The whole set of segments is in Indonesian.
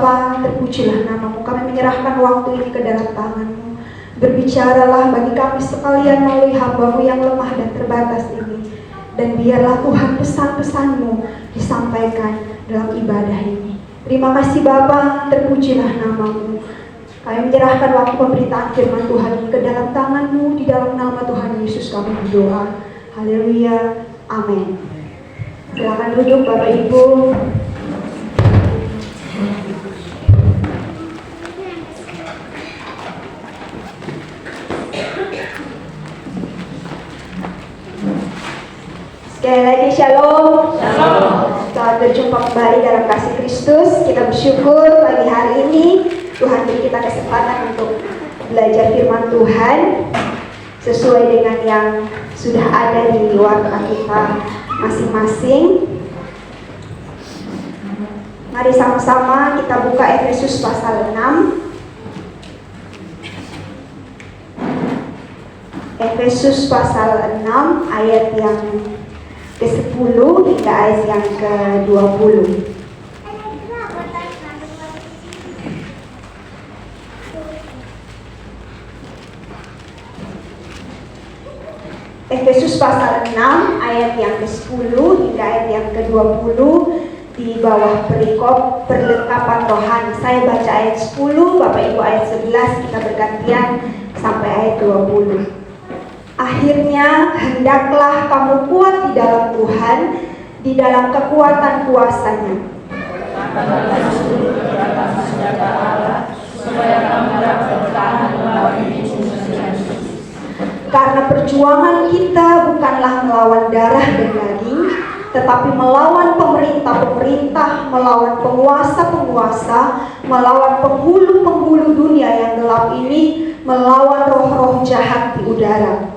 Bapa, terpujilah namamu. Kami menyerahkan waktu ini ke dalam tangan-Mu. Berbicaralah bagi kami sekalian melalui hamba-Mu yang lemah dan terbatas ini. Dan biarlah Tuhan pesan-pesan-Mu disampaikan dalam ibadah ini. Terima kasih Bapa, terpujilah namamu. Kami menyerahkan waktu pemberitaan firman Tuhan ini ke dalam tangan-Mu. Di dalam nama Tuhan Yesus kami berdoa. Haleluya, amin. Silakan duduk Bapak Ibu. Sekali lagi shalom. Selamat berjumpa kembali dalam kasih Kristus. Kita bersyukur pagi hari ini Tuhan beri kita kesempatan untuk belajar firman Tuhan sesuai dengan yang sudah ada di warta kita masing-masing. Mari sama-sama kita buka Efesus pasal 6. Efesus pasal 6 ayat yang ke-10 hingga ayat yang ke-20. Efesus pasal 6 ayat yang ke-10 hingga ayat yang ke-20 di bawah perikop perlengkapan rohani. Saya baca ayat 10, Bapak Ibu ayat 11, kita bergantian sampai ayat 20. Akhirnya hendaklah kamu kuat di dalam Tuhan, di dalam kekuatan kuasa-Nya. Karena perjuangan kita bukanlah melawan darah dan daging, tetapi melawan pemerintah-pemerintah, melawan penguasa-penguasa, melawan penghulu-penghulu dunia yang gelap ini, melawan roh-roh jahat di udara.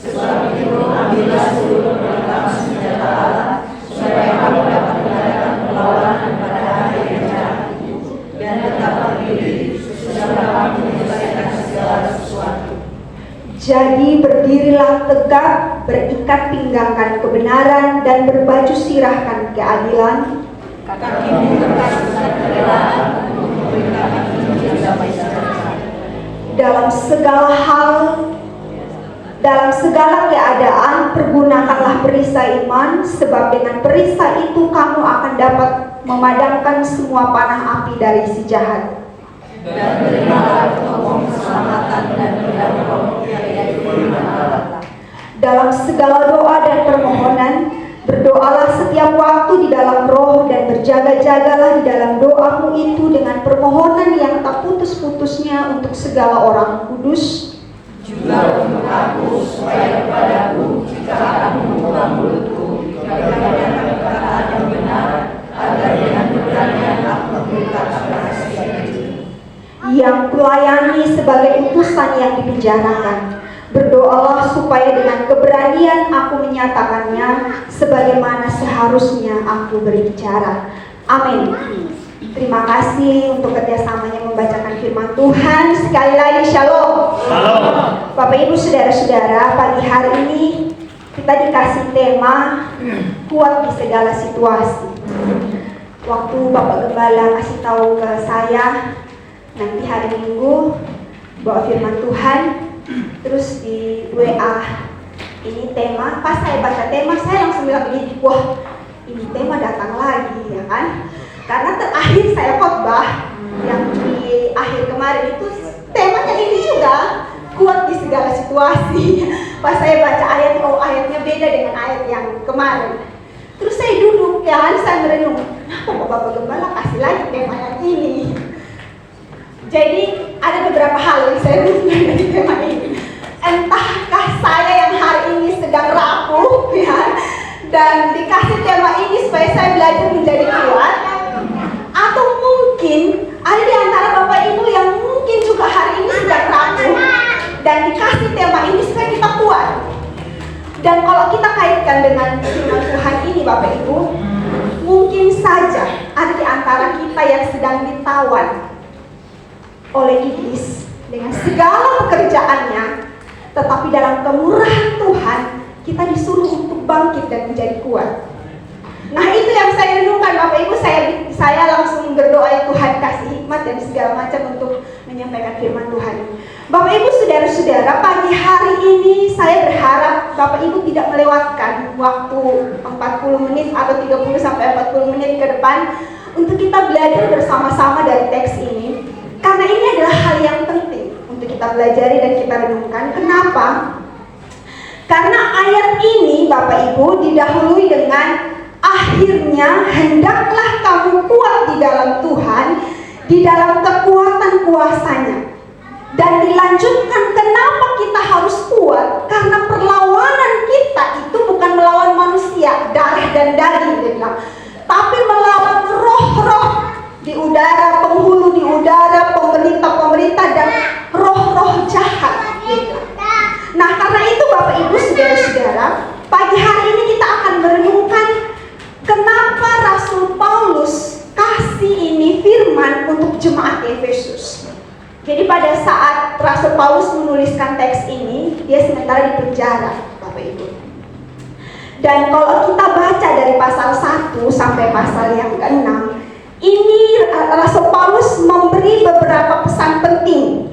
Sebab itu, ambillah seluruh perlengkapan senjata Allah, supaya kamu dapat mengadakan perlawanan pada hari yang jahat itu, dan tetap berdiri, sesudah kamu menyelesaikan segala sesuatu. Jadi berdirilah tegak, berikat pinggangkan kebenaran, dan berbaju sirahkan keadilan. Kakimu terkasihkan kerelaan untuk memberitakan Injil damai sejahtera. Dalam segala keadaan, pergunakanlah perisai iman, sebab dengan perisai itu kamu akan dapat memadamkan semua panah api dari si jahat. Dan terimalah topeng keselamatan dan pedang roh yaitu firman Allah. Dalam segala doa dan permohonan, berdoalah setiap waktu di dalam roh, dan berjaga-jagalah di dalam doamu itu dengan permohonan yang tak putus-putusnya untuk segala orang kudus. Juga untuk aku, supaya kepadaku, jika akan membuka mulutku, dikatakan perkataan yang benar, agar dengan keberanian aku memberitakan rahasia itu. Yang kulayani sebagai utusan yang dipenjarakan. Berdoalah supaya dengan keberanian aku menyatakannya, sebagaimana seharusnya aku berbicara. Amin. Terima kasih untuk kerjasamanya membacakan firman Tuhan. Sekali lagi shalom. Shalom. Bapak Ibu saudara-saudara, pagi hari ini kita dikasih tema kuat di segala situasi. Waktu Bapak Gembala kasih tahu ke saya nanti hari Minggu bawa firman Tuhan, terus di WA ini tema. Pas saya baca tema, saya langsung bilang begini, wah ini tema datang lagi ya kan. Karena terakhir saya khotbah yang di akhir kemarin itu temanya ini juga, kuat di segala situasi. Pas saya baca ayat, oh ayatnya beda dengan ayat yang kemarin. Terus saya duduk kan, saya merenung, kenapa Bapak Gembala kasih lagi tema yang ini? Jadi ada beberapa hal yang saya renung dari tema ini. Entahkah saya yang hari ini sedang rapuh ya, dan dikasih tema ini supaya saya belajar menjadi kuat, atau mungkin ada di antara Bapak Ibu yang mungkin juga hari ini sedang rapuh dan dikasih tema ini supaya kita kuat. Dan kalau kita kaitkan dengan firman Tuhan ini Bapak Ibu, mungkin saja ada di antara kita yang sedang ditawan oleh iblis dengan segala pekerjaannya, tetapi dalam kemurahan Tuhan kita disuruh untuk bangkit dan menjadi kuat. Nah itu yang saya renungkan Bapak Ibu, saya langsung berdoa Tuhan kasih hikmat dan segala macam untuk menyampaikan firman Tuhan. Bapak Ibu saudara-saudara, pagi hari ini saya berharap Bapak Ibu tidak melewatkan waktu 40 menit atau 30 sampai 40 menit ke depan untuk kita belajar bersama-sama dari teks ini. Karena ini adalah hal yang penting untuk kita pelajari dan kita renungkan. Kenapa? Karena ayat ini Bapak Ibu didahului dengan akhirnya hendaklah kamu kuat di dalam Tuhan, di dalam kekuatan kuasa-Nya. Dan dilanjutkan kenapa kita harus kuat? Karena perlawanan kita itu bukan melawan manusia, darah dan daging dia bilang, tapi melawan roh-roh di udara, penghulu di udara, pemerintah-pemerintah dan roh-roh jahat dia bilang. Nah karena itu Bapak Ibu saudara-saudara, pagi hari ini kita akan merenungkan kenapa Rasul Paulus kasih ini firman untuk jemaat Efesus. Jadi pada saat Rasul Paulus menuliskan teks ini, dia sementara di penjara, Bapak Ibu. Dan kalau kita baca dari pasal 1 sampai pasal yang ke-6, ini Rasul Paulus memberi beberapa pesan penting.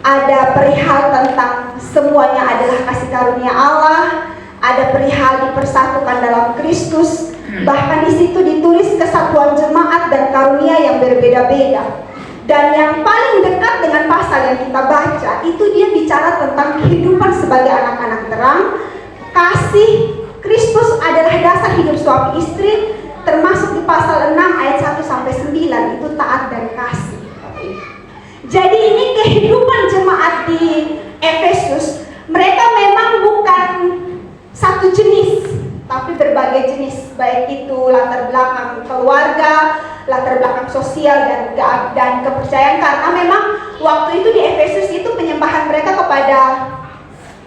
Ada perihal tentang semuanya adalah kasih karunia Allah, ada perihal dipersatukan dalam Kristus, bahkan di situ ditulis kesatuan jemaat dan karunia yang berbeda-beda. Dan yang paling dekat dengan pasal yang kita baca, itu dia bicara tentang kehidupan sebagai anak-anak terang, kasih. Kristus adalah dasar hidup suami istri, termasuk di pasal 6 ayat 1 sampai 9 itu taat dan kasih. Jadi ini kehidupan jemaat di Efesus, mereka memang bukan satu jenis, tapi berbagai jenis, baik itu latar belakang keluarga, latar belakang sosial dan kepercayaan. Karena memang waktu itu di Efesus itu penyembahan mereka kepada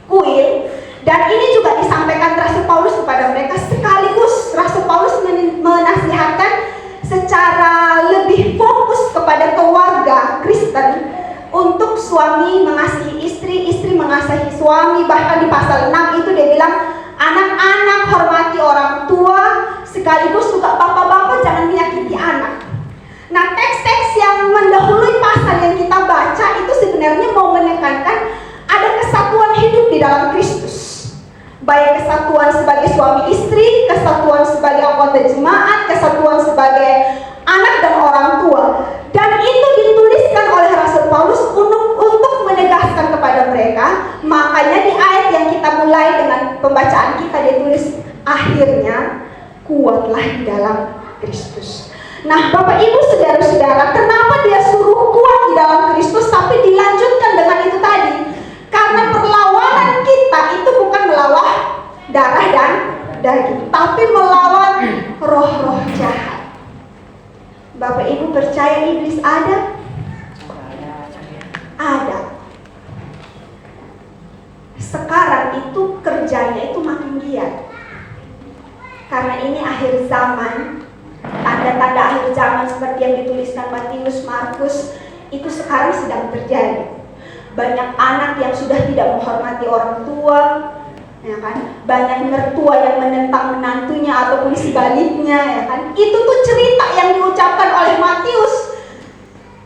kuil, dan ini juga disampaikan Rasul Paulus kepada mereka. Sekaligus Rasul Paulus menasihatkan secara lebih fokus kepada keluarga Kristen untuk suami mengasihi istri, istri mengasihi suami. Bahkan di pasal 6 itu dia bilang, anak-anak hormati orang tua, sekaligus juga bapak-bapak jangan menyakiti anak. Nah teks-teks yang mendahului pasal yang kita baca itu sebenarnya mau menekankan ada kesatuan hidup di dalam Kristus. Baik kesatuan sebagai suami istri, kesatuan sebagai anggota jemaat, kesatuan sebagai anak dan orang tua. Dan itu dituliskan oleh Rasul Paulus untuk menegaskan kepada mereka. Makanya di ayat yang kita mulai dengan pembacaan kita ditulis, akhirnya kuatlah di dalam Kristus. Nah Bapak Ibu saudara-saudara, kenapa dia suruh kuat di dalam Kristus tapi dilanjutkan dengan itu tadi? Karena perlawanan kita itu bukan melawan darah dan daging, tapi melawan roh-roh jahat. Bapak Ibu percaya iblis ada? Ada. Sekarang itu kerjanya itu makin giat. Karena ini akhir zaman, tanda-tanda akhir zaman seperti yang dituliskan Matius, Markus, itu sekarang sedang terjadi. Banyak anak yang sudah tidak menghormati orang tua, ya kan? Banyak mertua yang menentang menantunya ataupun sebaliknya, ya kan? Itu tuh cerita yang diucapkan oleh Matius.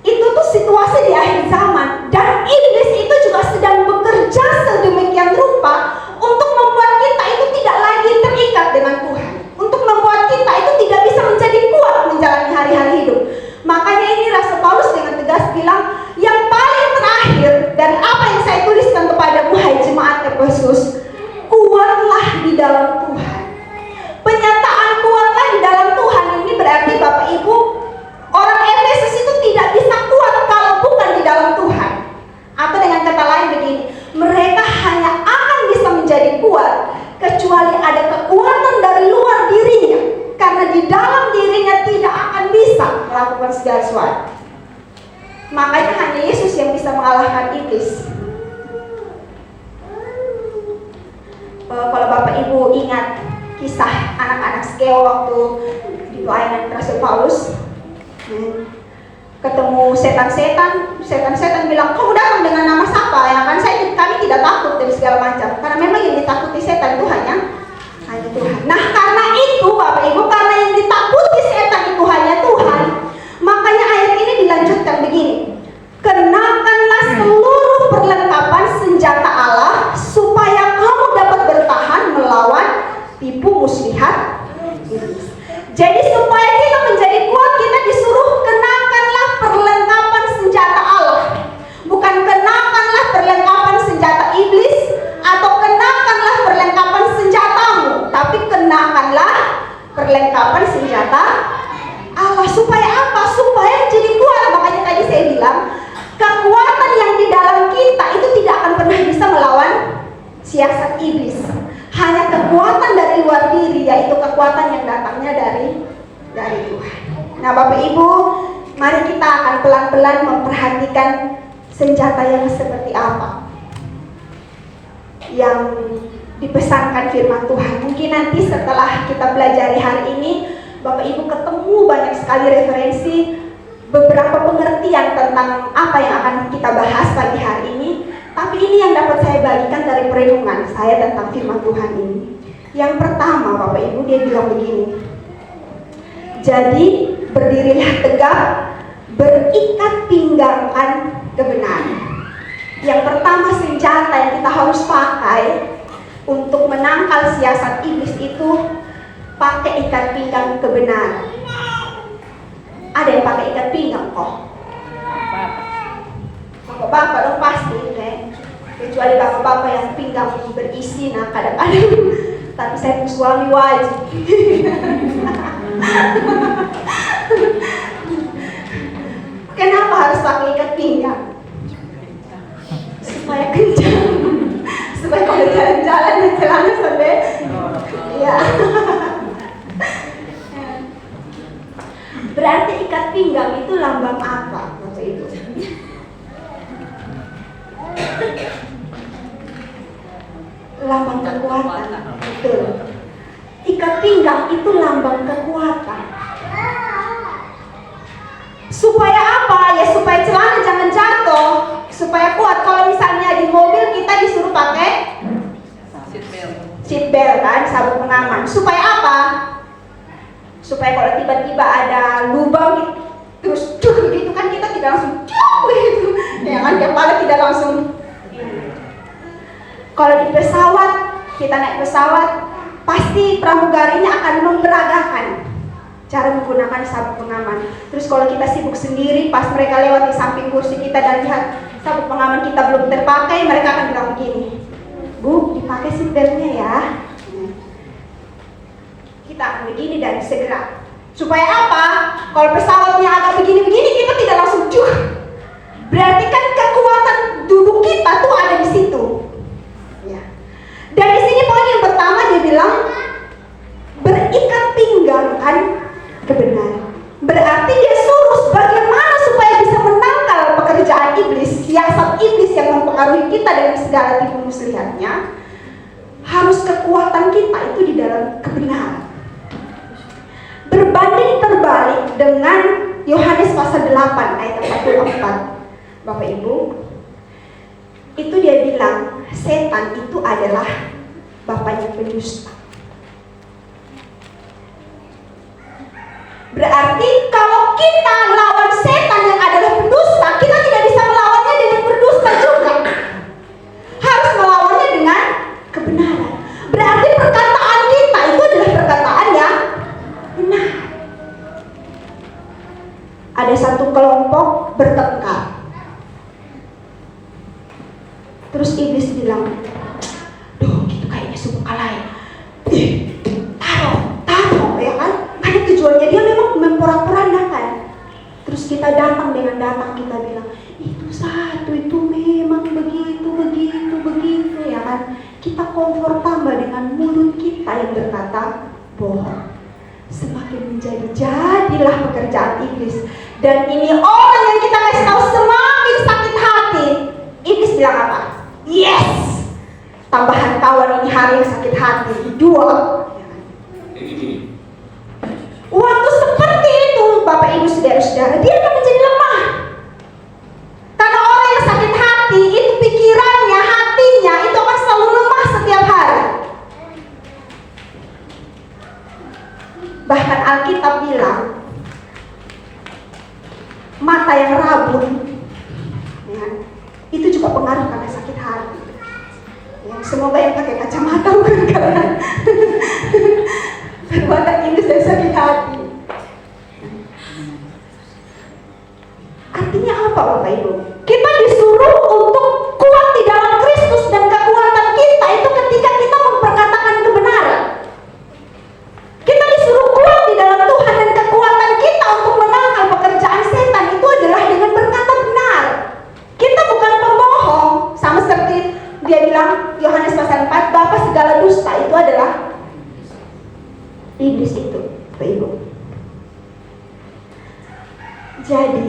Itu tuh situasi di akhir zaman, dan iblis itu juga sedang bekerja sedemikian rupa untuk membuat kita itu tidak lagi terikat dengan Tuhan, untuk membuat kita itu tidak bisa menjadi kuat menjalani hari-hari hidup. Makanya ini Rasul Paulus dengan tegas bilang, yang paling terakhir dari apa yang saya tuliskan kepadamu hai jemaat Efesus, kuatlah di dalam Tuhan. Penyataan kuatlah di dalam Tuhan ini berarti Bapak Ibu, orang Efesus itu tidak bisa kuat kalau bukan di dalam Tuhan. Atau dengan kata lain begini, mereka hanya akan bisa menjadi kuat kecuali ada kekuatan dari luar dirinya, karena di dalam dirinya tidak akan bisa melakukan segala sesuatu. Makanya hanya Yesus yang bisa mengalahkan iblis. Kalau Bapak Ibu ingat kisah anak-anak Skeo waktu di pelayanan Rasul Paulus, ketemu setan bilang, kamu datang dengan nama siapa? Ya kan, kami tidak takut dari segala macam. Karena memang yang ditakuti setan itu hanya Tuhan. Nah karena itu Bapak Ibu, karena siasat iblis. Hanya kekuatan dari luar diri, yaitu kekuatan yang datangnya dari Tuhan. Nah, Bapak Ibu, mari kita akan pelan-pelan memperhatikan senjata yang seperti apa yang dipesankan firman Tuhan. Mungkin nanti setelah kita pelajari hari ini, Bapak Ibu ketemu banyak sekali referensi, beberapa pengertian tentang apa yang akan kita bahas pagi hari ini. Tapi ini yang dapat saya bagikan dari perenungan saya tentang firman Tuhan ini. Yang pertama, Bapak Ibu, dia bilang begini. Jadi berdirilah tegak, berikat pinggangkan kebenaran. Yang pertama senjata yang kita harus pakai untuk menangkal siasat iblis itu pakai ikat pinggang kebenaran. Ada yang pakai ikat pinggang kok? Bapak-bapak dong pasti, kecuali bapak-bapak yang pinggang berisi, nah kadang-kadang. Tapi saya punya suami wajib. Kenapa harus pakai ikat pinggang? Supaya kencang, supaya kalau jalan-jalan di celana sampai, ya. Berarti ikat pinggang itu lambang apa, Bapak Ibu? Lambang kekuatan, betul. Ikat pinggang itu lambang kekuatan. Supaya apa? Ya supaya celana jangan jatuh, supaya kuat. Kalau misalnya di mobil kita disuruh pakai seat belt kan, sabuk pengaman. Supaya apa? Supaya kalau tiba-tiba ada lubang terus gitu kan kita tidak langsung gitu. Ya kan, kepala tidak langsung. Kalau di pesawat, kita naik pesawat, pasti pramugarinya akan memperagakan cara menggunakan sabuk pengaman. Terus kalau kita sibuk sendiri, pas mereka lewat di samping kursi kita dan lihat sabuk pengaman kita belum terpakai, mereka akan bilang begini, Bu, dipakai seat beltnya ya. Kita akan begini dan segera. Supaya apa? Kalau pesawatnya agak begini-begini, kita tidak langsung cuh. Berarti kan kekuatan duduk kita tuh ada di situ. Ya. Dan di sini poin yang pertama dia bilang berikat pinggang kan kebenaran. Berarti dia suruh bagaimana supaya bisa menangkal pekerjaan iblis, siasat iblis yang mempengaruhi kita dari segala tipu muslihatnya. Harus kekuatan kita itu di dalam kebenaran. Berbanding terbalik dengan Yohanes pasal 8 ayat 44. Bapak Ibu, itu dia bilang setan itu adalah bapaknya pendusta. Berarti kalau kita lawan setan yang adalah pendusta, kita tidak bisa melawannya dengan berdusta juga. Harus melawannya dengan kebenaran. Berarti perkataan kita itu adalah perkataan yang benar. Ada satu kelompok bertengkar. Terus iblis bilang, duh gitu kayaknya sungguh kalah ya. Taruh ya kan. Karena tujuannya dia memang memporak-porandakan. Terus kita datang dengan datang kita bilang, itu satu, itu memang begitu ya kan. Kita komfort tambah dengan mulut kita yang berkata bohong. Semakin menjadi-jadilah pekerjaan iblis. Dan ini orang yang kita kasih tahu semakin sakit hati. Iblis bilang apa? Yes! Tambahan kawan ini hari yang sakit hati. 2. Waktu seperti itu, Bapak Ibu saudara-saudara, dia akan menjadi lemah. Karena orang yang sakit hati, itu pikirannya, hatinya, itu akan selalu lemah setiap hari. Bahkan Alkitab bilang, mata yang rabun, ya, itu juga pengaruh karena sakit hati. Ya, semoga yang pakai kacamata bukan karena perbuatan ini saya sakit hati. Artinya apa Bapak Ibu? Kita disuruh untuk kuat di dalam Kristus, dan kekuatan kita itu ketika kita memperkatakan kebenaran. Kita disuruh kuat di dalam Tuhan, dan kekuatan kita untuk menangkal pekerjaan setan itu adalah dengan berkata benar. Kita bukan pembohong, sama seperti dia bilang Yohanes Yohanes pasal 4, bapa segala dusta itu adalah iblis itu, Bapak Ibu. Jadi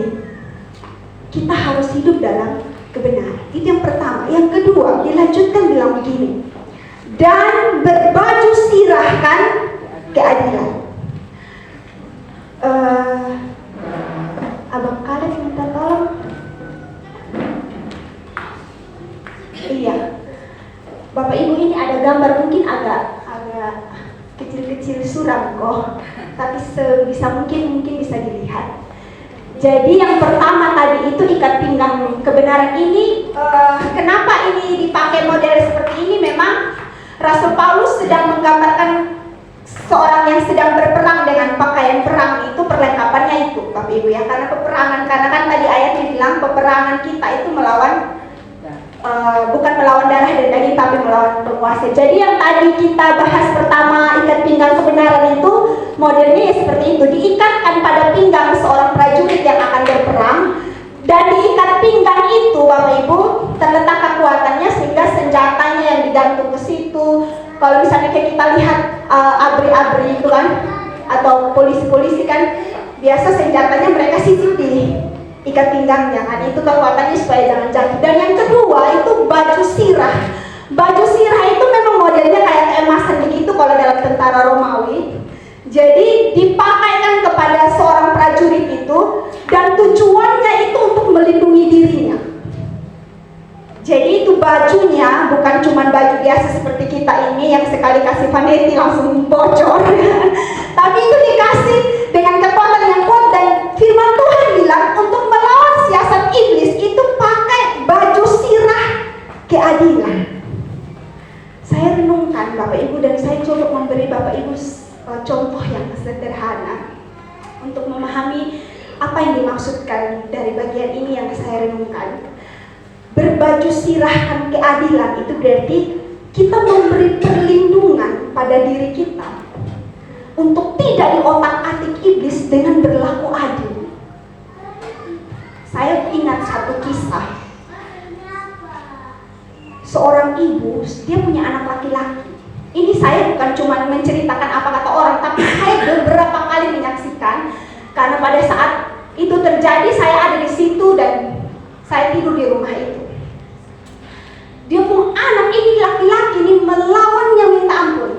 kita harus hidup dalam kebenaran. Itu yang pertama. Yang kedua, dilanjutkan bilang begini, dan berbaju sirahkan keadilan. Abang Kaleb minta tolong. Iya, Bapak Ibu, ini ada gambar mungkin agak kecil-kecil suram kok, tapi sebisa mungkin bisa dilihat. Jadi yang pertama tadi itu ikat pinggang kebenaran ini. Kenapa ini dipakai model seperti ini? Memang Rasul Paulus sedang menggambarkan seorang yang sedang berperang dengan pakaian perang. Itu perlengkapannya itu, Bapak Ibu ya. Karena peperangan, karena kan tadi ayatnya bilang peperangan kita itu melawan bukan melawan darah dan daging, tapi melawan penguasa. Jadi yang tadi kita bahas pertama, ikat pinggang kebenaran itu modelnya ya seperti itu, diikatkan pada pinggang seorang prajurit yang akan berperang, dan diikat pinggang itu Bapak Ibu terletak kekuatannya sehingga senjatanya yang digantung ke situ. Kalau misalnya kayak kita lihat abri-abri itu kan, atau polisi-polisi kan, biasa senjatanya mereka sisip di ikat pinggangnya kan, itu kekuatannya supaya jangan jatuh. Dan yang kedua itu baju sirah. Baju sirah itu memang modelnya kayak keemasan begitu kalau dalam tentara Romawi. Jadi dipakaikan kepada seorang prajurit itu, dan tujuannya itu untuk melindungi dirinya. Jadi itu bajunya bukan cuma baju biasa seperti kita ini yang sekali kasih vanity langsung bocor, tapi itu dikasih dengan kekuatan yang kuat. Dan firman Tuhan bilang untuk melawan siasat iblis itu pakai baju sirah keadilan. Saya renungkan Bapak Ibu, dan saya coba memberi Bapak Ibu contoh yang sederhana untuk memahami apa yang dimaksudkan dari bagian ini yang saya renungkan. Berbaju sirahkan keadilan itu berarti kita memberi perlindungan pada diri kita untuk tidak diotak-atik iblis dengan berlaku adil. Saya ingat satu kisah. Seorang ibu, dia punya anak laki-laki. Ini saya bukan cuma menceritakan apa kata orang, tapi saya beberapa kali menyaksikan. Karena pada saat itu terjadi, saya ada di situ dan saya tidur di rumah itu. Dia punya anak ini laki-laki ini melawannya minta ampun.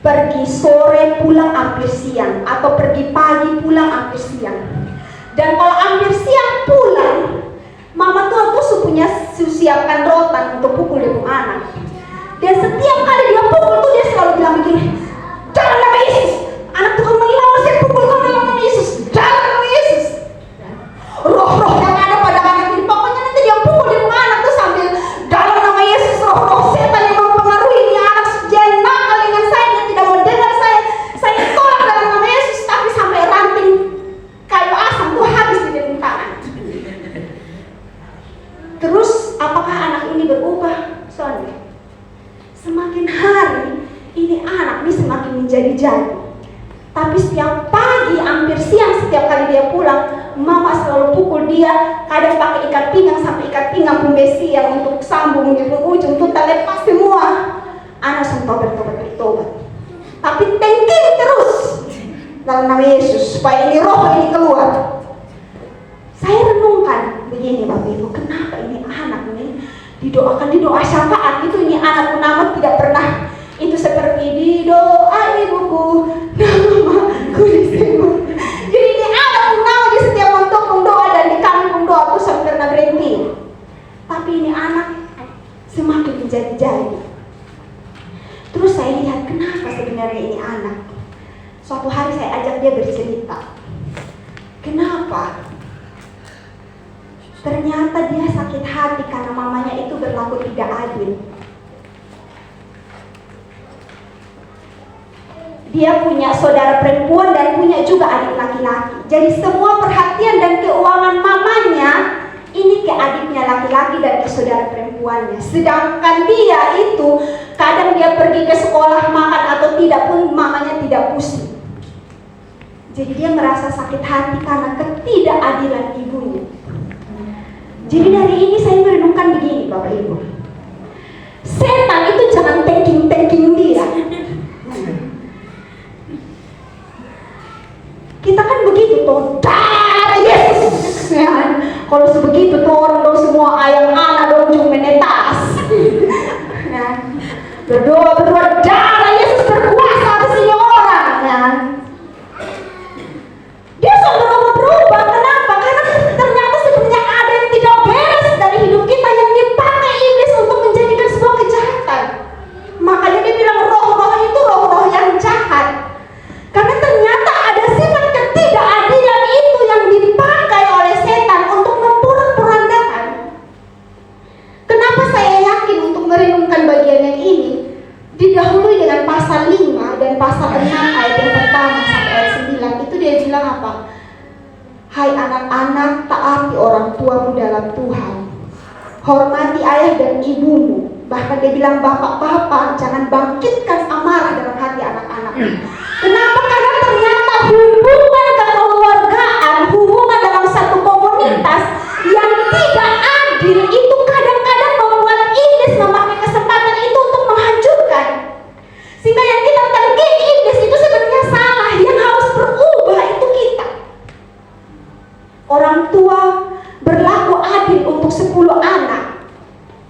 Pergi sore pulang hampir siang, atau pergi pagi pulang hampir siang. Dan kalau hampir siang pulang, mama tua tuh punya siapkan rotan untuk pukul dia punya anak. Dan setiap kali dia pukul tuh dia selalu bilang begini, jangan nama Yesus, anak Tuhan melawan, saya pukul kau dalam nama Yesus, jangan nama Yesus. Roh-roh yang ada pada anak ini, pokoknya nanti dia pukul dia punya anak tuh sambil dalam nama Yesus, roh-roh setan yang mempengaruhi dia anak nakal dengan saya, dia tidak mau dengar saya tolak dalam nama Yesus, tapi sampai ranting kayu asam tuh habis di dalam tangan. Terus apakah anak ini berubah? Soalnya semakin hari ini anak ini semakin menjadi-jadi. Tapi setiap pagi, hampir siang, setiap kali dia pulang, mama selalu pukul dia. Kadang pakai ikat pinggang sampai ikat pinggang pembesi yang untuk sambung di ujung tuh terlepas semua. Anak sempat bertobat. Tapi tengking terus dalam nama Yesus supaya ini roh ini keluar. Saya renungkan begini Bapak Ibu, kenapa ini anak ini didoakan di doa syafaat itu, ini anakku nama tidak pernah itu seperti di doa ibuku namaku disebut. Jadi ini anakku nama di setiap untuk doa, dan di kami pun doa tuh sampai pernah berhenti. Tapi ini anak semakin menjadi-jadi. Terus saya lihat kenapa sebenarnya ini anak. Suatu hari saya ajak dia bercerita. Kenapa? Ternyata dia sakit hati karena mamanya itu berlaku tidak adil. Dia punya saudara perempuan dan punya juga adik laki-laki. Jadi semua perhatian dan keuangan mamanya ini ke adiknya laki-laki dan ke saudara perempuannya. Sedangkan dia itu kadang dia pergi ke sekolah makan atau tidak pun mamanya tidak pusing. Jadi dia merasa sakit hati karena ketidakadilan ibunya. Jadi dari ini saya merenungkan begini Bapak Ibu. Setan itu jangan thanking dia. Kita kan begitu tuh, darah Yesus. Ya kan? Kalau sebegitu tuh orang dong semua ayam anak dong cuma menetas. Ya. Berdoa darah Yesus berkuasa atas ini orang. Ya. Dia sudah berubah. Kenapa? Karena ternyata sebenarnya ada yang tidak beres dari hidup kita yang dipakai iblis untuk menjadikan sebuah kejahatan. Makanya dia bilang roh-roh itu roh-roh yang jahat. Karena ternyata ada sifat ketidakadilan itu yang dipakai oleh setan untuk memporak-porandakan. Kenapa saya yakin untuk merenungkan bagian yang ini? Didahului dengan pasal 5 dan pasal 6 ayat yang pertama sampai ayat 9. Itu dia bilang apa? Hai anak-anak, taati orang tuamu dalam Tuhan. Hormati ayah dan ibumu. Bahkan dia bilang bapak-bapak jangan bangkitkan amarah dalam hati anak-anak. Kenapa? Karena ternyata hubungan kekeluargaan, hubungan dalam satu komunitas yang tidak adil itu kadang-kadang membuat iblis memakai kesempatan itu untuk menghancurkan. Sehingga yang kita tergeng iblis itu sebenarnya salah. Yang harus berubah itu kita. Orang tua berlaku adil untuk 10 anak.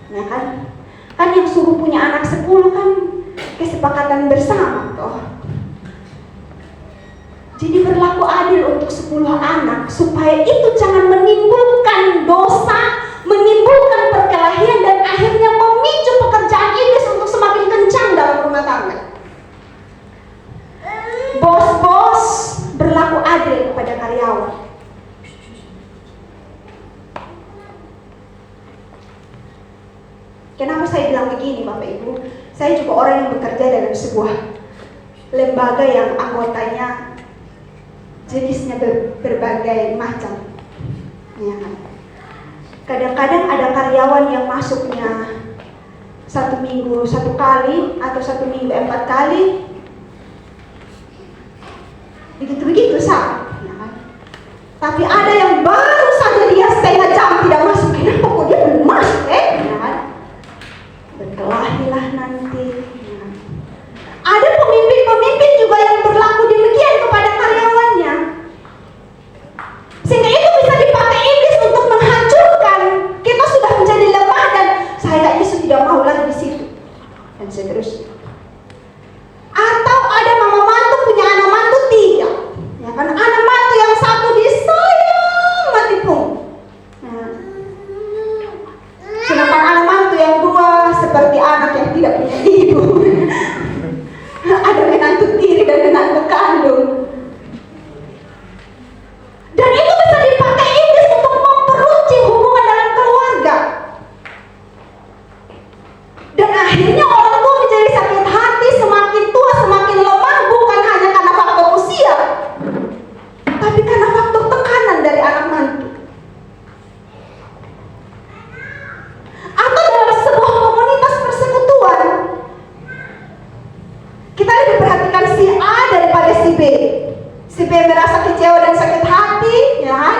Ya kan? Kan yang suruh punya anak 10 kan kesepakatan bersama toh. Jadi berlaku adil untuk 10 anak supaya itu jangan menimbulkan dosa, menimbulkan perkelahian dan akhirnya memicu pekerjaan iblis untuk semakin kencang dalam rumah tangga. Bos-bos berlaku adil kepada karyawan. Kenapa saya bilang begini Bapak Ibu? Saya juga orang yang bekerja dalam sebuah lembaga yang anggotanya jenisnya berbagai macam. Ya kan? Kadang-kadang ada karyawan yang masuknya 1 minggu 1 kali atau 1 minggu 4 kali. Begitu-begitu sah. Ya kan? Tapi ada yang baru saja dia setengah jam tidak masuk. Kenapa kok dia belum masuk? Ya kan? Berkelahilah nanti. Ya. Ada pemimpin-pemimpin juga yang berlaku demikian kepada karyawannya, sehingga itu bisa dipakai iblis untuk menghancurkan. Kita sudah menjadi lemah dan saya kayaknya tidak mau lagi di situ dan seterusnya. Atau ada mama mantu punya anak mantu 3, ya kan? Anak mantu yang 1 disayang mati pun. Nah, sedangkan anak mantu yang 2 seperti anak yang tidak punya ibu. Ada menantu tiri dan menantu kandung. Dan itu bisa dipakai iblis untuk memperuncing hubungan dalam keluarga. Dan akhirnya orang tua menjadi sakit hati, semakin tua semakin lemah, bukan hanya karena faktor usia, tapi karena faktor tekanan dari anak mantu. Atau dalam sebuah komunitas persekutuan, kita lebih perhatikan si A daripada si B. Si B merasa kecewa dan sakit hati, ya kan?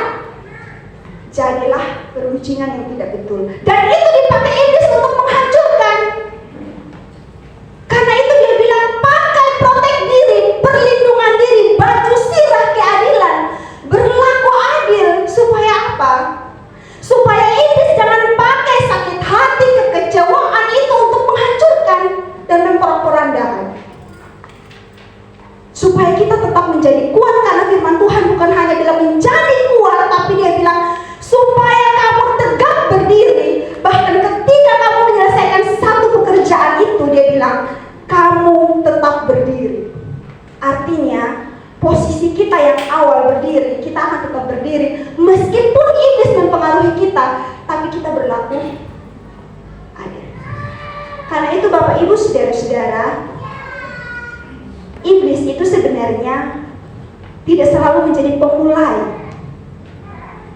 Jadilah peruncingan yang tidak betul. Dan itu dipakai iblis untuk menghancurkan. Karena itu dia bilang pakai protek diri, perlindungan diri, baju sirah keadilan, berlaku adil. Supaya apa? Supaya iblis jangan pakai sakit hati, kekecewaan itu untuk menghancurkan dan memporak-porandakan. Supaya kita tetap menjadi kuat, karena firman Tuhan bukan hanya bilang menjadi kuat, tapi dia bilang supaya kamu tegak berdiri. Bahkan ketika kamu menyelesaikan satu pekerjaan itu, dia bilang kamu tetap berdiri. Artinya posisi kita yang awal berdiri, kita akan tetap berdiri meskipun iblis mempengaruhi kita, tapi kita berlaku adil. Karena itu Bapak Ibu saudara-saudara, iblis itu sebenarnya tidak selalu menjadi pemulai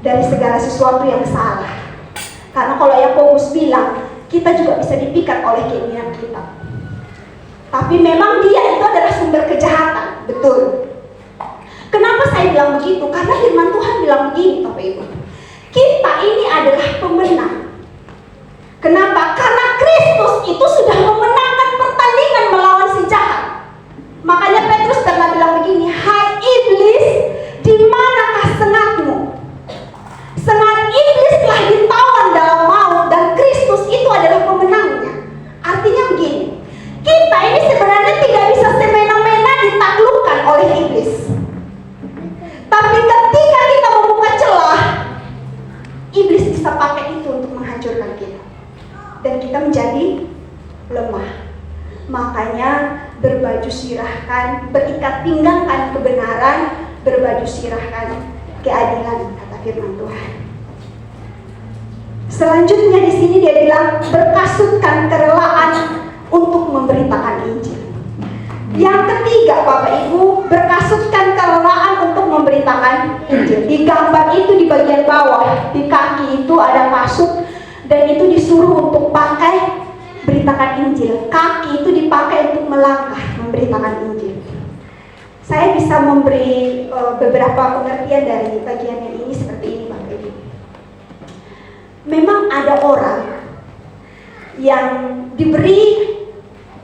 dari segala sesuatu yang salah. Karena kalau Yakobus bilang, kita juga bisa dipikat oleh keinginan kita. Tapi memang dia itu adalah sumber kejahatan, betul. Kenapa saya bilang begitu? Karena firman Tuhan bilang begini Bapak Ibu. Kita ini adalah pemenang. Kenapa? Karena Kristus itu sudah memenangkan pertandingan melawan si jahat. Makanya Petrus pernah bilang begini, "Hai iblis, di manakah sengatmu?" Sengat iblis telah ditawan dalam maut dan Kristus itu adalah pemenangnya. Artinya begini, kita ini sebenarnya tidak bisa semena-mena ditaklukkan oleh iblis. Tapi ketika kita membuka celah, iblis bisa pakai itu untuk menghancurkan kita. Dan kita menjadi lemah. Makanya berbaju sirahkan, berikat pinggangkan kebenaran, berbaju sirahkan keadilan, kata firman Tuhan. Selanjutnya di sini dia bilang berkasutkan kerelaan untuk memberitakan Injil. Yang ketiga, Bapak Ibu, berkasutkan kerelaan untuk memberitakan Injil. Di gambar itu di bagian bawah, di kaki itu ada kasut dan itu disuruh untuk pakai beritakan Injil. Kaki itu dipakai untuk melangkah memberitakan Injil. Saya bisa memberi beberapa pengertian dari bagian yang ini seperti ini, Bapak Ibu. Memang ada orang yang diberi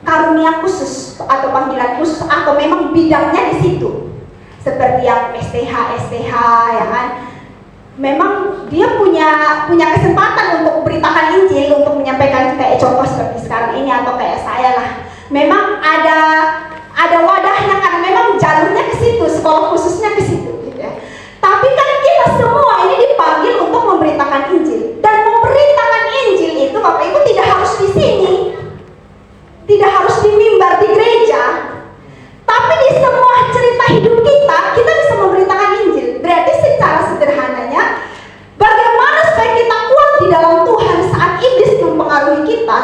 karunia khusus atau panggilan khusus atau memang bidangnya di situ. Seperti yang STH ya kan. Memang dia punya kesempatan untuk beritakan Injil, untuk menyampaikan kayak contoh seperti sekarang ini atau kayak saya lah. Memang ada wadahnya karena memang jalurnya ke situ, sekolah khususnya ke situ gitu ya. Tapi kan kita semua ini dipanggil untuk memberitakan Injil. Dan memberitakan Injil itu Bapak Ibu tidak harus di sini. Tidak harus di mimbar di gereja. Tapi di semua cerita hidup kita bisa memberitakan Injil. Berarti secara sederhananya, bagaimana supaya kita kuat di dalam Tuhan saat iblis mempengaruhi kita?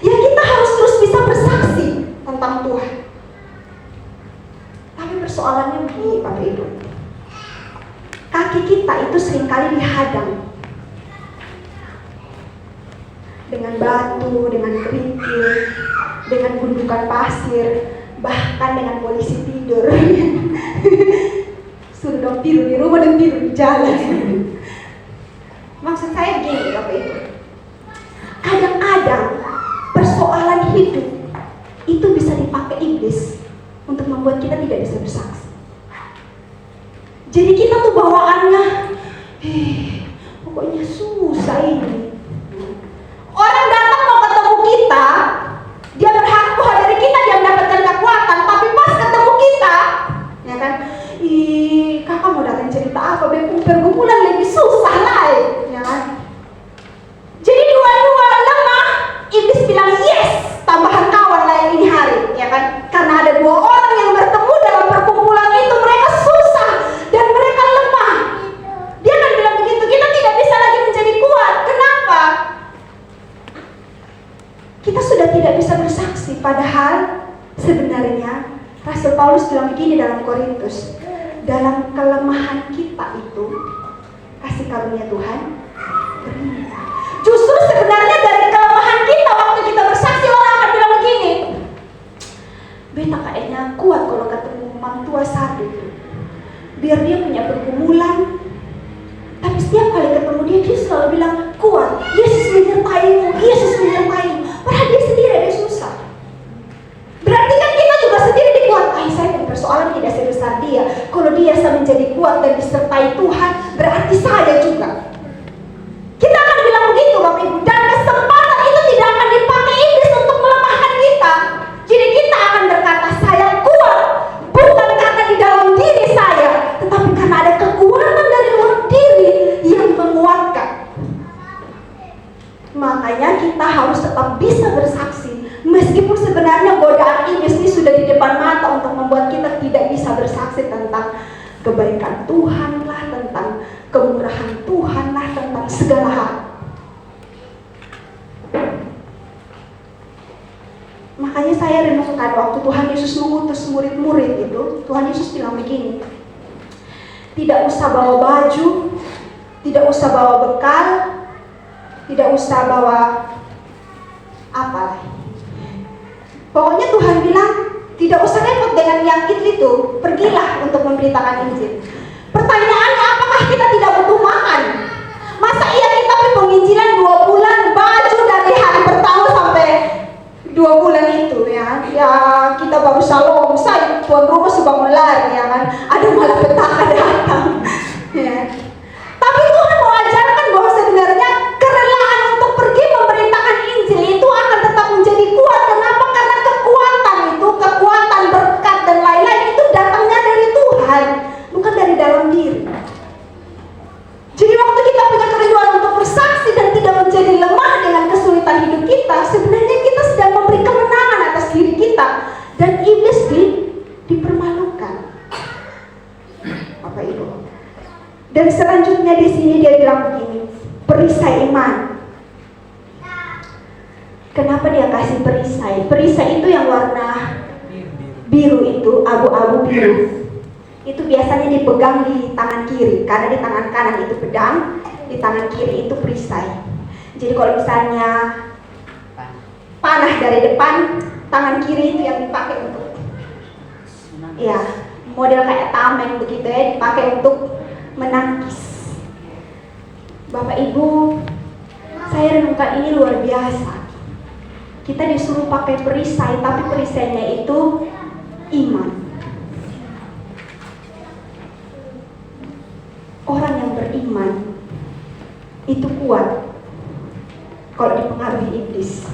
Ya kita harus terus bisa bersaksi tentang Tuhan. Tapi persoalannya begini Bapak Ibu. Kaki kita itu seringkali dihadang dengan batu, dengan kerikil, dengan gundukan pasir, bahkan dengan polisi tidur. Suruh dong tidur di rumah dan tidur di jalan. Maksud saya begini Bapak Ibu, kadang-kadang persoalan hidup itu bisa dipakai iblis untuk membuat kita tidak bisa bersaksi. Jadi kita tuh bawaannya, pokoknya susah ini. Orang datang mau ketemu kita, dia berharap bahwa dari kita dia mendapatkan kekuatan, tapi pas ketemu kita, ya kan, kakak mau datang cerita apa? Pergumulan lebih susah lah, ya kan. Jadi dua-dua lemah, iblis bilang yes, tambahan kawan lah ini hari, ya kan. Karena ada dua orang yang bertemu dalam perkumpulan itu, mereka susah dan mereka lemah. Dia akan bilang begitu, kita tidak bisa lagi menjadi kuat. Kenapa? Kita sudah tidak bisa bersaksi, padahal sebenarnya Rasul Paulus bilang begini dalam Korintus, dalam kelemahan kita itu kasih karunia Tuhan berlimpah. Justru sebenarnya dari kelemahan kita waktu kita bersaksi, orang akan bilang begini, beta kayaknya kuat kalau ketemu mantua satu, biar dia punya pergumulan. Tapi setiap kali ketemu dia selalu bilang kuat, Yesus menyertaimu, Yesus menyertaimu. Padahal dia sendiri ada susah. Berarti kan kita juga sendiri dikuat. Saya punya persoalan tidak sebesar dia. Kalau dia bisa menjadi kuat dan disertai Tuhan, berarti saya juga. Kita akan bilang begitu Bapak Ibu. Dan kesempatan itu tidak akan dipakai iblis untuk melemahkan kita. Jadi kita akan berkata saya kuat, bukan karena di dalam diri saya, tetapi karena ada kekuatan dari luar diri yang menguatkan. Makanya kita harus tetap bisa bersaksi, meskipun sebenarnya godaan iblis ini sudah di depan mata untuk membuat kita tidak bisa bersaksi tentang kebaikan Tuhan lah, tentang kemurahan Tuhan lah, tentang segala hal. Makanya saya renungkan waktu Tuhan Yesus mengutus murid-murid itu, Tuhan Yesus bilang begini, tidak usah bawa baju, tidak usah bawa bekal, tidak usah bawa apa. Pokoknya Tuhan bilang tidak usah repot dengan yang itu, pergilah untuk memberitakan Injil. Pertanyaannya, apakah kita tidak butuh makan? Masa iya kita penginjilan 2 bulan, baju dari hari pertama sampai 2 bulan itu ya. Ya kita baru shalom, saya tuan rumah sudah lari ya kan. Ada malah petaka datang. Ya. Tapi Tuhan mau ajarkan bahwa sebenarnya kerelaan untuk pergi memberitakan Injil itu akan tetap menjadi kuat. Kenapa? Karena kekuatan itu, kekuatan berkat dan lain-lain itu datangnya dari Tuhan, bukan dari dalam diri. Jadi waktu kita punya kerinduan untuk bersaksi dan tidak menjadi lemah dengan kesulitan hidup kita, sebenarnya kita sedang memberi kemenangan atas diri kita dan iblis dipermalukan. Bapak Ibu. Dan selanjutnya di sini dia bilang begini, perisai iman. Kenapa dia kasih perisai? Perisai itu yang warna biru itu, abu-abu biru. Itu biasanya dipegang di tangan kiri, karena di tangan kanan itu pedang, di tangan kiri itu perisai. Jadi kalau misalnya panah dari depan, tangan kiri itu yang dipakai untuk, ya model kayak tameng begitu ya, dipakai untuk menangkis. Bapak Ibu, saya renungkan ini luar biasa. Kita disuruh pakai perisai, tapi perisainya itu iman. Orang yang beriman itu kuat kalau dipengaruhi iblis.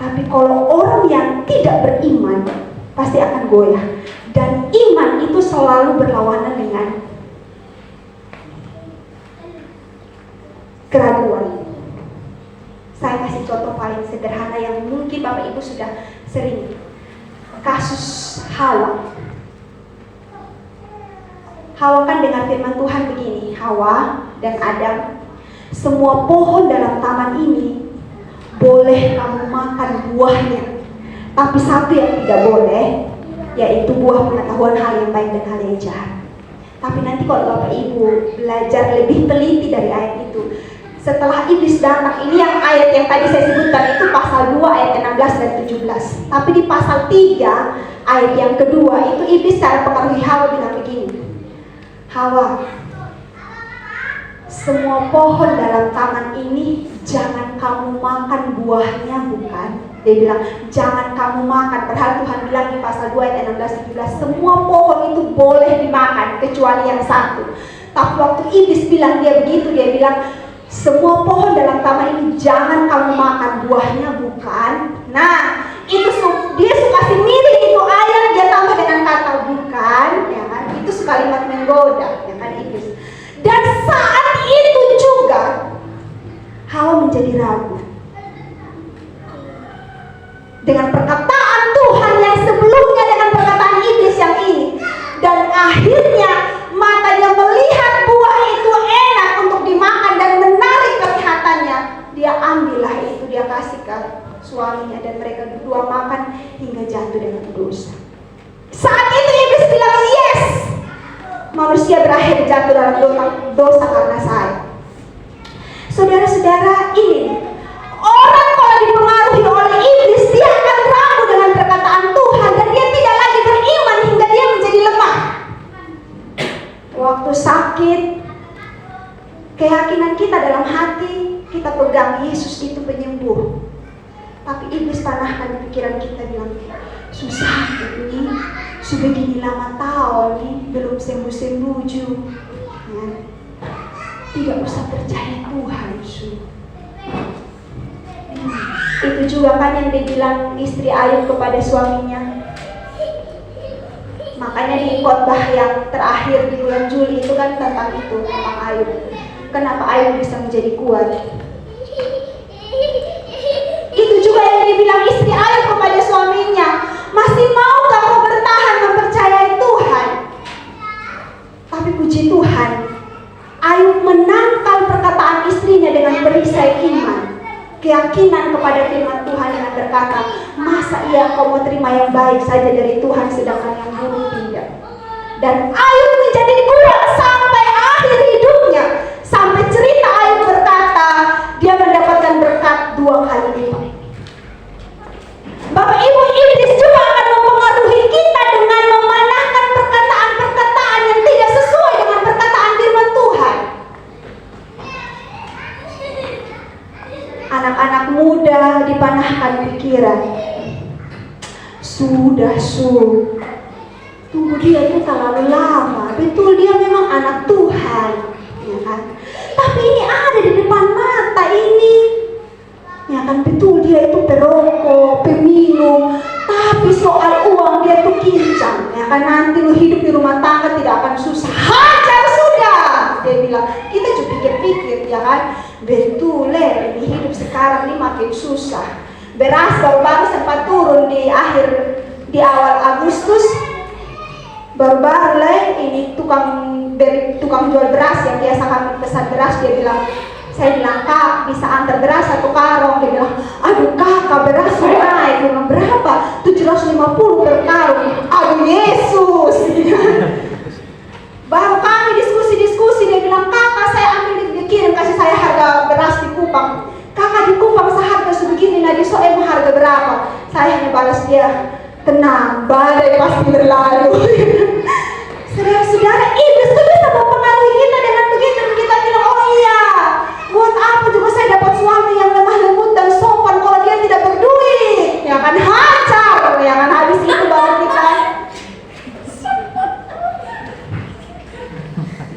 Tapi kalau orang yang tidak beriman pasti akan goyah. Dan iman itu selalu berlawanan dengan keraguan. Saya kasih contoh paling sederhana yang mungkin Bapak Ibu sudah sering. Kasus Hawa. Hawa kan dengar firman Tuhan begini, Hawa dan Adam, semua pohon dalam taman ini boleh kamu makan buahnya, tapi satu yang tidak boleh, yaitu buah pengetahuan hal yang baik dan hal yang jahat. Tapi nanti kalau Bapak Ibu belajar lebih teliti dari ayat itu, setelah iblis datang, ini yang ayat yang tadi saya sebutkan itu pasal 2 ayat 16 dan 17. Tapi di pasal 3 ayat yang kedua itu iblis secara pengaruhi Hawa bilang begini, Hawa, semua pohon dalam taman ini jangan kamu makan buahnya, bukan? Dia bilang jangan kamu makan. Padahal Tuhan bilang di pasal 2 ayat 16-17 semua pohon itu boleh dimakan kecuali yang satu. Tapi waktu iblis bilang dia begitu, dia bilang semua pohon dalam taman ini jangan kamu makan buahnya, bukan? Nah, itu dia suka miring itu ayat, dia tambah dengan kata bukan, ya kan? Itu sekalimat menggoda, ya kan iblis. Dan saat itu juga Hawa menjadi ragu dengan perkataan Tuhan yang sebelumnya dengan perkataan iblis yang ini. Dan akhirnya matanya melihat buah itu enak untuk dimakan dan menarik kelihatannya. Dia ambillah itu, dia kasih ke suaminya dan mereka berdua makan hingga jatuh dalam dosa. Saat itu iblis bilang yes, manusia berakhir jatuh dalam dosa karena saya. Saudara-saudara, ini orang kalau dipengaruhi oleh iblis, dia akan ragu dengan perkataan Tuhan dan dia tidak lagi beriman hingga dia menjadi lemah. Waktu sakit, keyakinan kita dalam hati, kita pegang Yesus itu penyembuh. Tapi iblis tanahkan di pikiran kita, bilang susah ini, sudah gini lama tahun nih, belum sembuh-sembuh juga. Ya. Tidak usah percaya Tuhan, Itu juga kan yang dibilang istri Ayub kepada suaminya. Makanya di khotbah yang terakhir di bulan Juli itu kan tentang itu, tentang Ayub. Kenapa Ayub bisa menjadi kuat? Itu juga yang dibilang istri Ayub kepada suaminya, masih maukah kau bertahan mempercayai Tuhan? Tapi puji Tuhan, Ayub menangkal perkataan istrinya dengan perisai iman, keyakinan kepada firman Tuhan dengan berkata, masa ia kau mau terima yang baik saja dari Tuhan sedangkan yang buruk tidak? Dan Ayub menjadi kuat sampai akhir hidupnya, sampai cerita Ayub berkata dia mendapatkan berkat 2 kali lipat. Bapak Ibu, iblis juga akan mempengaruhi kita dengan memanahkan perkataan-perkataan yang tidak sesuai dengan perkataan firman Tuhan. dia dipanahkan pikiran. Sudah, tunggu, dia itu terlalu lama. Betul, dia memang anak Tuhan, ya kan? Tapi ini ada di depan mata ini, ya kan? Betul, dia itu perokok, peminum, tapi soal uang dia tuh kincang, ya kan? Nanti lu hidup di rumah tangga tidak akan susah. Hajar sudah, dia bilang. Kita juga pikir-pikir, ya kan? Betul, ini hidup sekarang ini makin susah. Beras baru sempat turun di awal Agustus. Baru ini tukang jual beras yang biasa kami pesan beras, saya bilang, Kak, bisa antar beras 1 karung. Dia bilang, aduh kakak, beras sudah naik. Dia bilang, berapa? 750 per karung. Aduh Yesus. Baru kami diskusi, dia bilang, kakak, saya ambil dikirim, kasih saya harga beras di Kupang. Kakak, di Kupang seharga sebegini, nah di Soem harga berapa? Saya hanya balas dia, tenang, badai pasti berlalu. Saudara-saudara, iblis itu bisa mempengaruhi kita dengan begitu. Kita bilang, oh iya, buat apa juga saya dapat suami yang lemah lembut dan sopan kalau dia tidak berduit, ya kan? Hajar, ya kan? Habis itu baru kita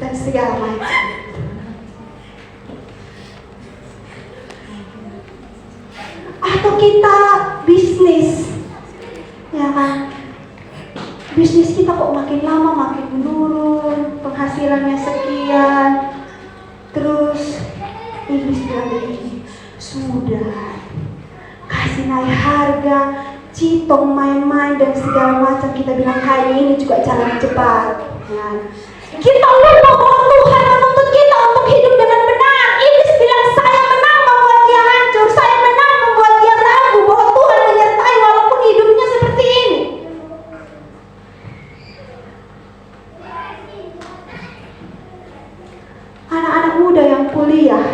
dan segala macam. Atau kita bisnis, ya kan? Bisnis kita kok makin lama makin menurun, penghasilannya sekian. Terus iblis bilang begini, sudah, kasih naik harga, citong, main-main dan segala macam. Kita bilang kayak ini juga jalan cepat, ya. Kita lupa bahwa Tuhan menuntut kita untuk hidup dengan benar. Iblis bilang, saya menang membuat dia hancur, saya menang membuat dia ragu bahwa Tuhan menyertai walaupun hidupnya seperti ini. Anak-anak muda yang kuliah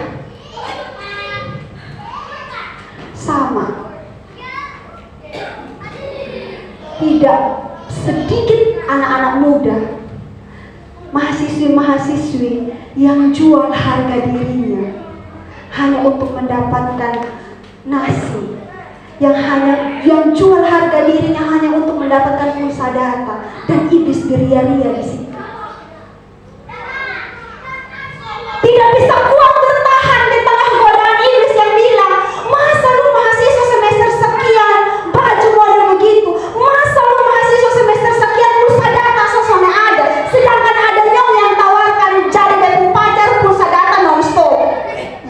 sama, tidak sedikit anak-anak muda, mahasiswi-mahasiswi yang jual harga dirinya hanya untuk mendapatkan nasi, yang jual harga dirinya hanya untuk mendapatkan pulsa data, dan iblis beria-ria di situ. Tidak bisa kuat bertahan di tengah godaan iblis yang bilang, masa lu mahasiswa semester sekian baju model begitu, masa lu mahasiswa semester sekian pulsa data sosone ada, sedangkan ada nyong yang tawarkan jadi bebek pacar pulsa data non-stop.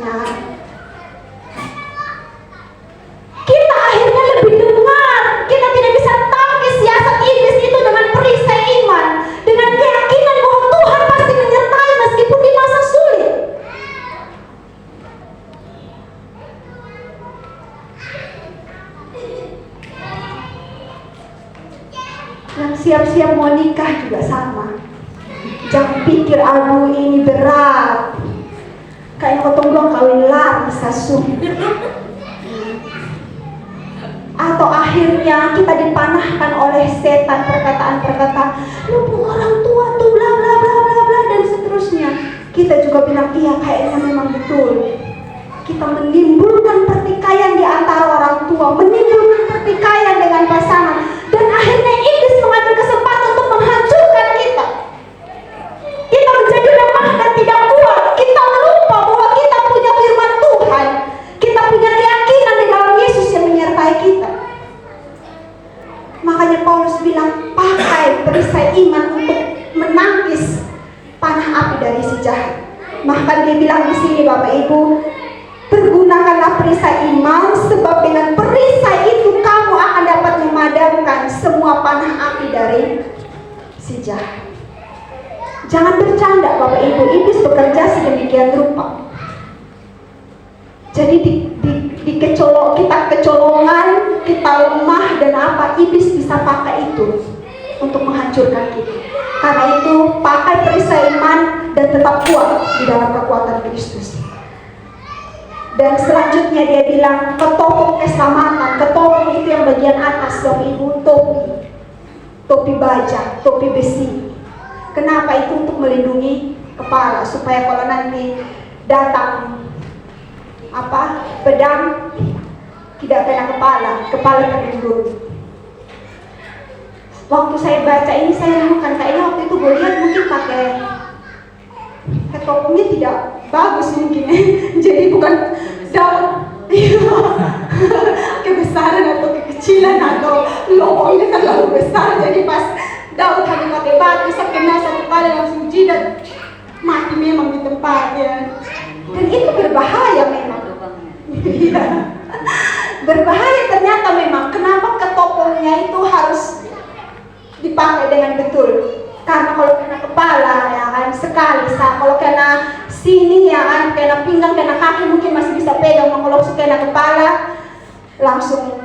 Nah, kita akhirnya lebih dengar, kita tidak bisa tangkis siasat iblis itu dengan perisai iman, dengan keyakinan bahwa Tuhan pasti menyertai meskipun di masa sulit. Yang siap-siap mau nikah juga sama. Jangan pikir, aduh ini berat, kayak potong kawin lari sasu. Atau akhirnya kita dipanahkan oleh setan perkataan-perkataan, lu orang tua tuh bla bla bla bla bla dan seterusnya. Kita juga bilang, iya kayaknya memang betul. Kita menimbulkan pertikaian di antara orang tua, menimbulkan pertikaian dengan pasangan, dan akhirnya iblis mengambil kesempatan untuk menghancurkan kita. Kita menjadi lemah dan tidak kuat. Kita lupa bahwa kita punya firman Tuhan, kita punya keyakinan di dalam Yesus yang menyertai kita. Makanya Paulus bilang, pakai perisai iman untuk menangkis panah api dari si jahat. Bahkan dia bilang di sini, Bapak Ibu, pergunakanlah perisai iman, sebab dengan perisai itu kamu akan dapat memadamkan semua panah api dari si jahat. Jangan bercanda Bapak Ibu, iblis bekerja sedemikian rupa. Jadi kita kecolongan, kita lemah dan apa, iblis bisa pakai itu untuk menghancurkan kita. Karena itu pakai perisai iman dan tetap kuat di dalam kekuatan Kristus. Dan selanjutnya dia bilang, ketopong keselamatan. Ketopong itu yang bagian atas, Bapak Ibu, topi baja, topi besi. Kenapa? Itu untuk melindungi kepala, supaya kalau nanti datang pedang, tidak kena kepala, kepala terlindungi. Waktu saya baca ini saya ragukan, kayaknya waktu itu gue lihat mungkin pakai topongnya tidak bagus mungkin ya. Jadi bukan daun kebesaran atau kekecilan atau lubangnya terlalu besar, jadi pas daun hanya pakai batu saya kena satu kali langsung jidat, mati memang di tempatnya. Dan itu berbahaya memang. Iya. Berbahaya ternyata memang. Kenapa ketopongnya itu harus dipakai dengan betul? Karena kalau kena kepala ya kan sekali, kalau kena sini ya kan, kena pinggang, kena kaki mungkin masih bisa pegang, kalau kena kepala langsung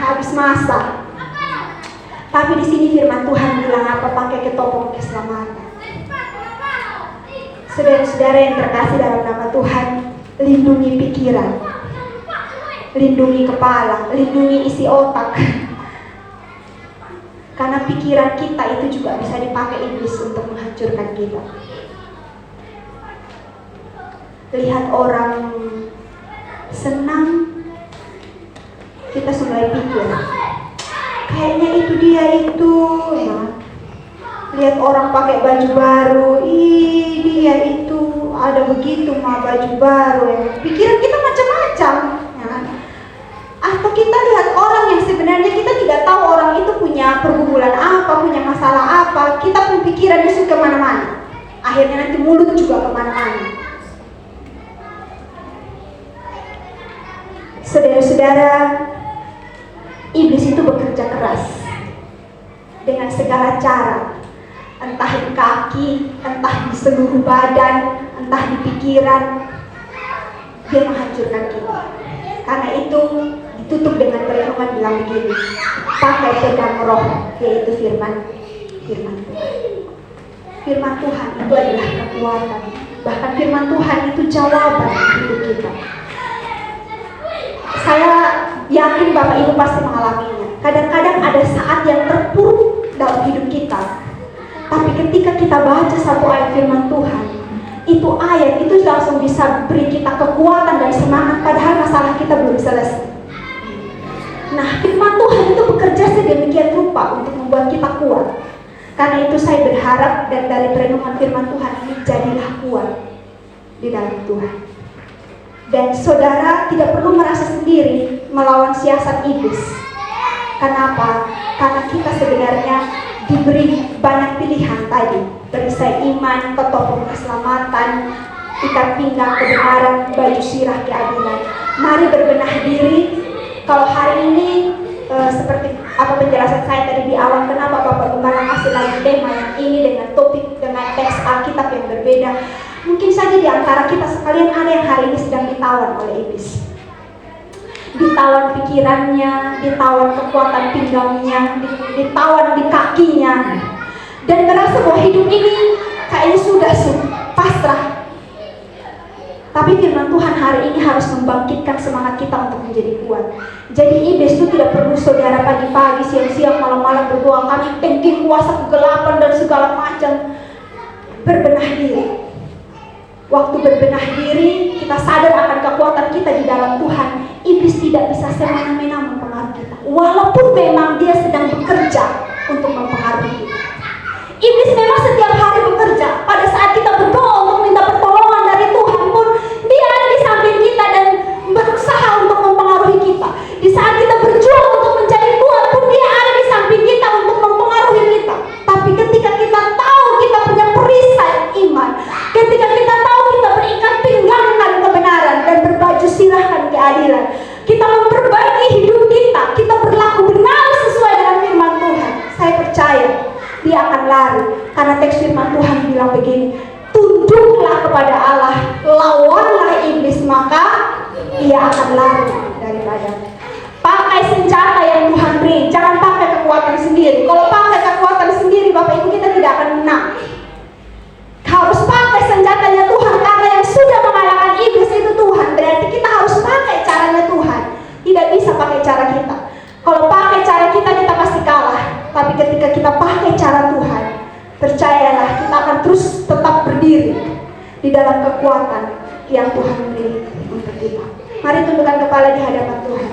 habis masa. Tapi di sini firman Tuhan bilang apa? Pakai ketopong keselamatan. Saudara-saudara yang terkasih dalam nama Tuhan, lindungi pikiran, lindungi kepala, lindungi isi otak. Karena pikiran kita itu juga bisa dipakai iblis untuk menghancurkan kita. Lihat orang senang, kita mulai pikir, kayaknya itu dia itu ya. Lihat orang pakai baju baru, dia itu ada begitu mah baju baru ya. Pikiran kita macam-macam ya. Atau kita lihat orang yang sebenarnya kita tidak tahu orang itu punya pergumulan apa, punya masalah apa, kita pun pikirannya suka kemana-mana. Akhirnya nanti mulut juga kemana-mana. Saudara-saudara, iblis itu bekerja keras dengan segala cara, entah di kaki, entah di seluruh badan, entah di pikiran, dia menghancurkan kita. Karena itu ditutup dengan perlindungan bilang begini, pakai pedang roh, yaitu firman Tuhan. Firman Tuhan itu adalah kekuatan, bahkan firman Tuhan itu jawaban hidup kita. Saya yakin Bapak Ibu pasti mengalaminya. Kadang-kadang ada saat yang terpuruk dalam hidup kita, tapi ketika kita baca satu ayat firman Tuhan, itu ayat itu langsung bisa beri kita kekuatan dan semangat, padahal masalah kita belum selesai. Nah, firman Tuhan itu bekerja sedemikian rupa untuk membuat kita kuat. Karena itu saya berharap dan dari perenungan firman Tuhan ini jadilah kuat di dalam Tuhan. Dan saudara tidak perlu merasa sendiri melawan siasat iblis. Kenapa? Karena kita sebenarnya diberi banyak pilihan tadi. Perisai iman, ketopong keselamatan, ikat pinggang kebenaran, baju sirah keadilan. Mari berbenah diri. Kalau hari ini seperti apa penjelasan saya tadi di awal, kenapa Bapak Gembala kasih lagi tema yang ini dengan topik, dengan teks Alkitab yang berbeda. Mungkin saja di antara kita sekalian ada yang hari ini sedang ditawan oleh iblis. Ditawan pikirannya, ditawan kekuatan pinggangnya, ditawan di kakinya. Dan merasa bahwa hidup ini kayaknya sudah pasrah. Tapi firman Tuhan hari ini harus membangkitkan semangat kita untuk menjadi kuat. Jadi iblis itu tidak perlu saudara pagi-pagi, siang-siang, malam-malam berdoa, kami tengking kuasa kegelapan dan segala macam. Berbenah diri. Waktu berbenah diri, kita sadar akan kekuatan kita di dalam Tuhan. Iblis tidak bisa semena-mena mempengaruhi kita, walaupun memang dia sedang bekerja untuk mempengaruhi kita. Iblis memang setiap hari bekerja. Pada saat kita berdoa untuk minta pertolongan dari Tuhan pun, dia ada di samping kita dan berusaha untuk mempengaruhi kita. Di saat kita berjuang untuk mencari Tuhan pun, dia ada di samping kita untuk mempengaruhi kita. Tapi ketika kita tahu kita punya perisai iman, ketika kita tahu kita berikat pinggangan kebenaran dan berbaju sirahkan keadilan, kita memperbaiki hidup kita berlaku benar sesuai dengan firman Tuhan. Saya percaya dia akan lari, karena teks firman Tuhan bilang begini, tunduklah kepada Allah, lawanlah iblis, maka ia akan lari daripada. Pakai senjata yang Tuhan beri, jangan pakai kekuatan sendiri. Kalau pakai kekuatan sendiri, Bapak Ibu, kita tidak akan menang. Harus pakai senjatanya Tuhan, karena yang sudah mengalahkan iblis itu Tuhan. Berarti kita harus pakai caranya Tuhan, tidak bisa pakai cara kita. Kalau pakai cara kita, kita pasti kalah. Tapi ketika kita pakai cara Tuhan, percayalah kita akan terus tetap berdiri di dalam kekuatan yang Tuhan beri untuk kita. Mari tundukkan kepala di hadapan Tuhan.